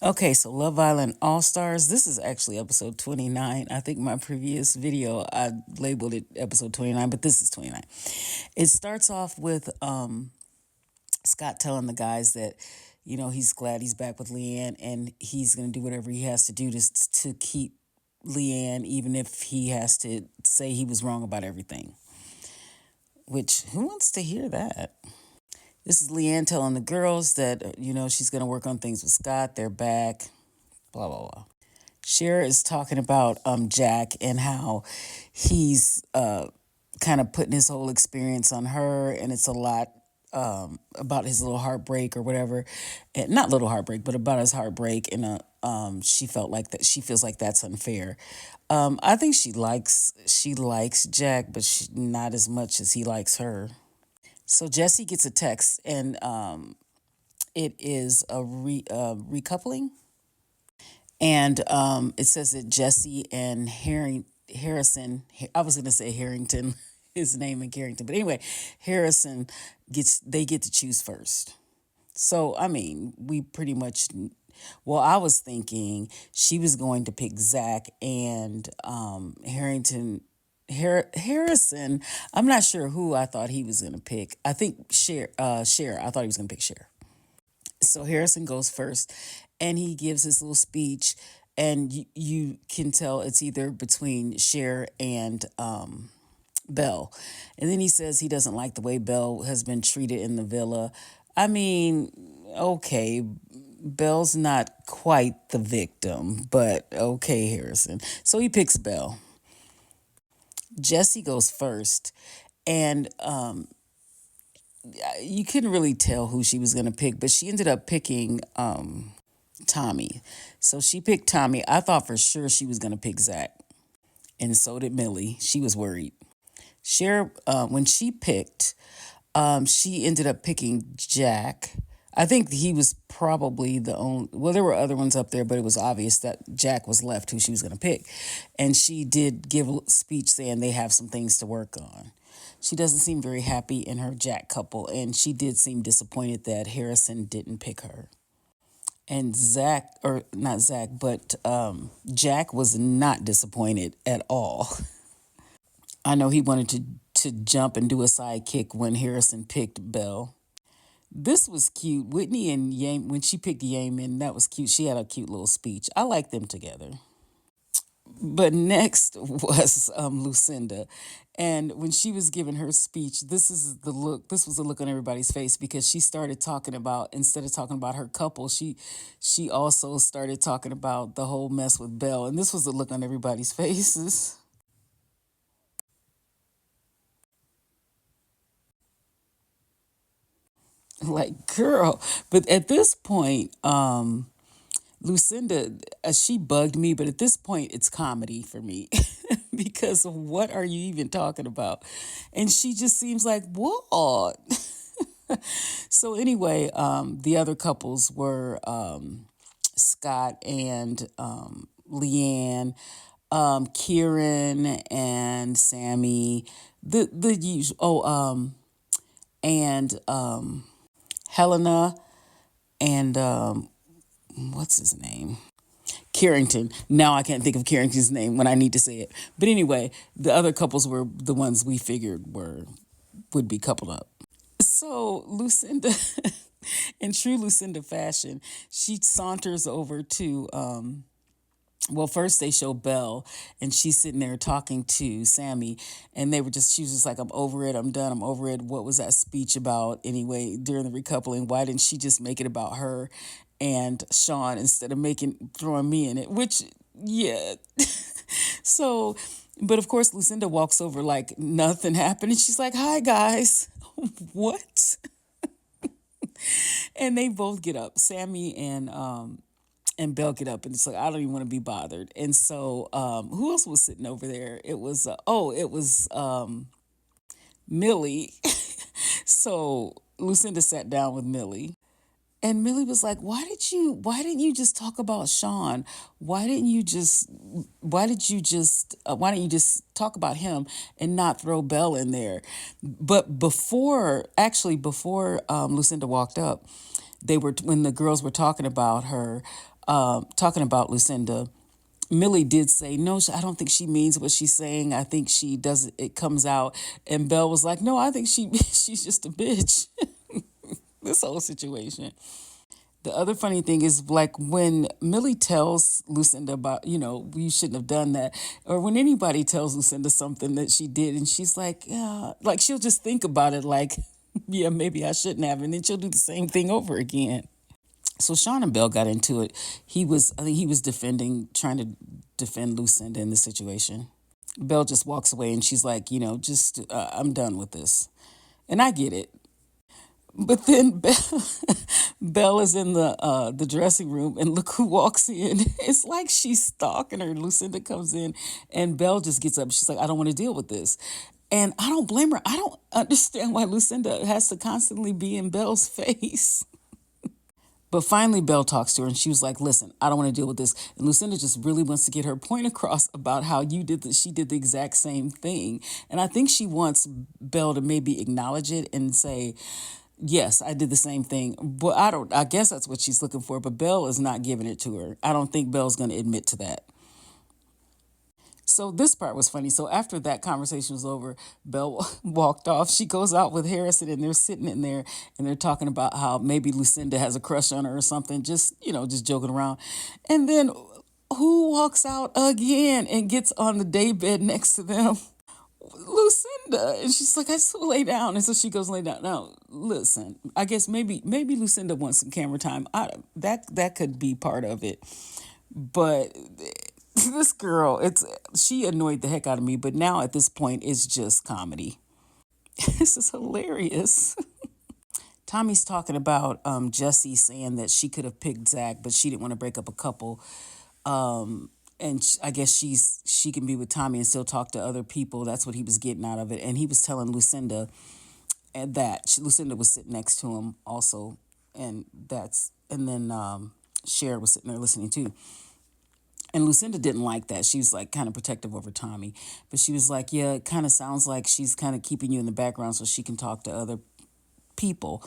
Okay, so Love Island All Stars. This is actually episode 29. I think my previous video I labeled it episode 29, but this is 29. It starts off with Scott telling the guys that, he's glad he's back with Leanne and he's going to do whatever he has to do to keep Leanne, even if he has to say he was wrong about everything. Which, who wants to hear that? This is Leanne telling the girls that, she's going to work on things with Scott. They're back, blah, blah, blah. Cher is talking about Jack and how he's kind of putting his whole experience on her, and it's a lot about his little heartbreak or whatever, and not little heartbreak, but about his heartbreak, and she felt like that. She feels like that's unfair. I think she likes Jack, but not as much as he likes her. So Jesse gets a text, and it is a recoupling. And it says that Jesse and Harrison, I was going to say Harrington, his name in Carrington. But anyway, Harrison they get to choose first. So, I mean, we pretty much, well, I was thinking she was going to pick Zach and Harrison. I'm not sure who I thought he was going to pick. I think Cher. I thought he was going to pick Cher. So Harrison goes first, and he gives his little speech, and you can tell it's either between Cher and Belle. And then he says he doesn't like the way Belle has been treated in the villa. I mean, okay, Belle's not quite the victim, but okay, Harrison. So he picks Belle. Jesse goes first, and you couldn't really tell who she was going to pick, but she ended up picking Tommy. So she picked Tommy. I thought for sure she was going to pick Zach, and so did Millie. She was worried. Cher, when she picked, she ended up picking Jack. I think he was probably the only. Well, there were other ones up there, but it was obvious that Jack was left who she was going to pick. And she did give a speech saying they have some things to work on. She doesn't seem very happy in her Jack couple, and she did seem disappointed that Harrison didn't pick her. And Zach, or not Zach, but Jack was not disappointed at all. I know he wanted to jump and do a sidekick when Harrison picked Belle. This was cute. Whitney and Yang, when she picked Yamin, that was cute. She had a cute little speech. I like them together. But next was Lucinda. And when she was giving her speech, this was the look on everybody's face, because she started talking about, instead of talking about her couple, she also started talking about the whole mess with Belle. And this was the look on everybody's faces. Like, girl. But at this point, Lucinda, she bugged me, but at this point, it's comedy for me because what are you even talking about? And she just seems like, what? So, anyway, the other couples were Scott and Leanne, Kieran and Sammy, the usual. And Helena and what's his name? Carrington. Now I can't think of Carrington's name when I need to say it. But anyway, the other couples were the ones we figured would be coupled up. So Lucinda, in true Lucinda fashion, she saunters over to well, first they show Belle, and she's sitting there talking to Sammy, and she was just like, I'm over it, I'm done, I'm over it. What was that speech about anyway during the recoupling? Why didn't she just make it about her and Sean instead of throwing me in it? Which, yeah. So, but of course, Lucinda walks over like nothing happened, and she's like, hi, guys. What? And they both get up, Sammy and Belle get up, and it's like, I don't even want to be bothered. And so who else was sitting over there? It was Millie. So Lucinda sat down with Millie, and Millie was like, why didn't you just talk about Sean? Why didn't you just talk about him and not throw Belle in there? But before Lucinda walked up, they were when the girls were talking about her, talking about Lucinda. Millie did say, no, I don't think she means what she's saying. I think she does, it comes out. And Belle was like, no, I think she's just a bitch. This whole situation. The other funny thing is, like, when Millie tells Lucinda about, you shouldn't have done that, or when anybody tells Lucinda something that she did, and she's like, yeah, like she'll just think about it, like, yeah, maybe I shouldn't have, and then she'll do the same thing over again. So Sean and Belle got into it. I think he was trying to defend Lucinda in the situation. Belle just walks away and she's like, just I'm done with this, and I get it. But then Belle is in the dressing room, and look who walks in. It's like she's stalking her. Lucinda comes in, and Belle just gets up. She's like, I don't want to deal with this. And I don't blame her. I don't understand why Lucinda has to constantly be in Belle's face. But finally, Belle talks to her, and she was like, listen, I don't want to deal with this. And Lucinda just really wants to get her point across about how she did the exact same thing. And I think she wants Belle to maybe acknowledge it and say, yes, I did the same thing. But I guess that's what she's looking for. But Belle is not giving it to her. I don't think Belle's going to admit to that. So this part was funny. So after that conversation was over, Belle walked off. She goes out with Harrison, and they're sitting in there, and they're talking about how maybe Lucinda has a crush on her or something, just joking around. And then who walks out again and gets on the daybed next to them? Lucinda. And she's like, I just want to lay down. And so she goes lay down. Now, listen, I guess maybe Lucinda wants some camera time. That could be part of it. But this girl, she annoyed the heck out of me. But now at this point, it's just comedy. This is hilarious. Tommy's talking about Jessie saying that she could have picked Zach, but she didn't want to break up a couple. And I guess she can be with Tommy and still talk to other people. That's what he was getting out of it. And he was telling Lucinda that Lucinda was sitting next to him also, and then Cher was sitting there listening too. And Lucinda didn't like that. She was like kind of protective over Tommy, but she was like, yeah, it kind of sounds like she's kind of keeping you in the background so she can talk to other people,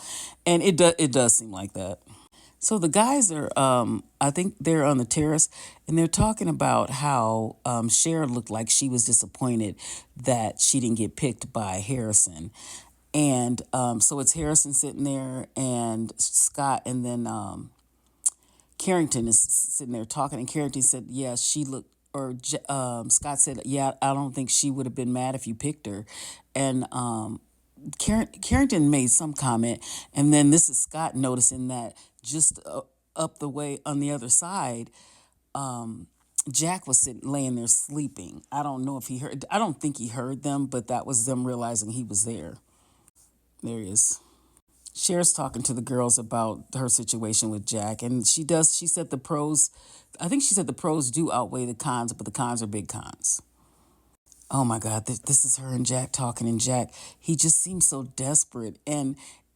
and it does seem like that. So the guys are, I think they're on the terrace, and they're talking about how Cher looked like she was disappointed that she didn't get picked by Harrison. And so it's Harrison sitting there and Scott, and then Carrington is sitting there talking. And Carrington said, yeah, she looked, or Scott said, yeah, I don't think she would have been mad if you picked her. And Carrington made some comment, and then this is Scott noticing that just up the way on the other side, Jack was laying there sleeping. I don't know if he heard. I don't think he heard them, but that was them realizing he was there. There he is. Cher's talking to the girls about her situation with Jack, and she said the pros. I think she said the pros do outweigh the cons, but the cons are big cons. Oh my God, this is her and Jack talking, and Jack, he just seems so desperate, and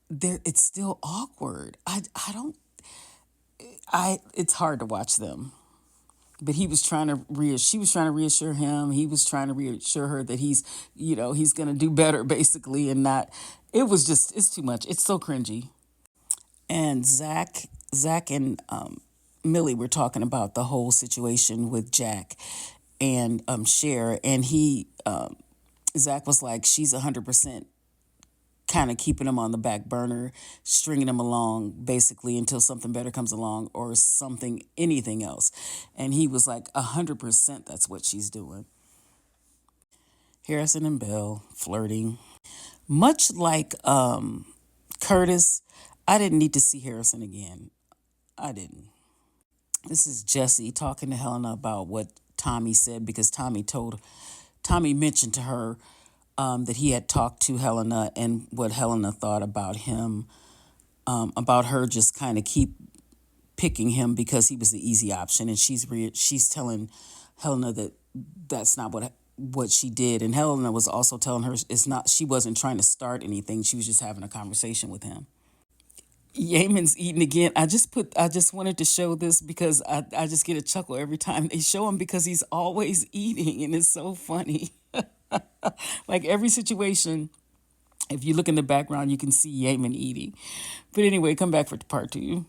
it's still awkward. It's hard to watch them. But she was trying to reassure him. He was trying to reassure her that he's going to do better, basically, and not, it's too much. It's so cringy. And Zach and Millie were talking about the whole situation with Jack and Cher, and Zach was like, she's 100% kind of keeping him on the back burner, stringing him along basically until something better comes along or anything else. And he was like, 100% that's what she's doing. Harrison and Belle flirting. Much like Curtis, I didn't need to see Harrison again. I didn't. This is Jessie talking to Helena about what Tommy said, because Tommy mentioned to her that he had talked to Helena and what Helena thought about him, about her just kind of keep picking him because he was the easy option. And she's telling Helena that that's not what she did. And Helena was also telling her she wasn't trying to start anything. She was just having a conversation with him. Yeaman's eating again. I just wanted to show this because I just get a chuckle every time they show him, because he's always eating, and it's so funny. Like every situation If you look in the background, you can see Yemen eating. But anyway, come back for part two.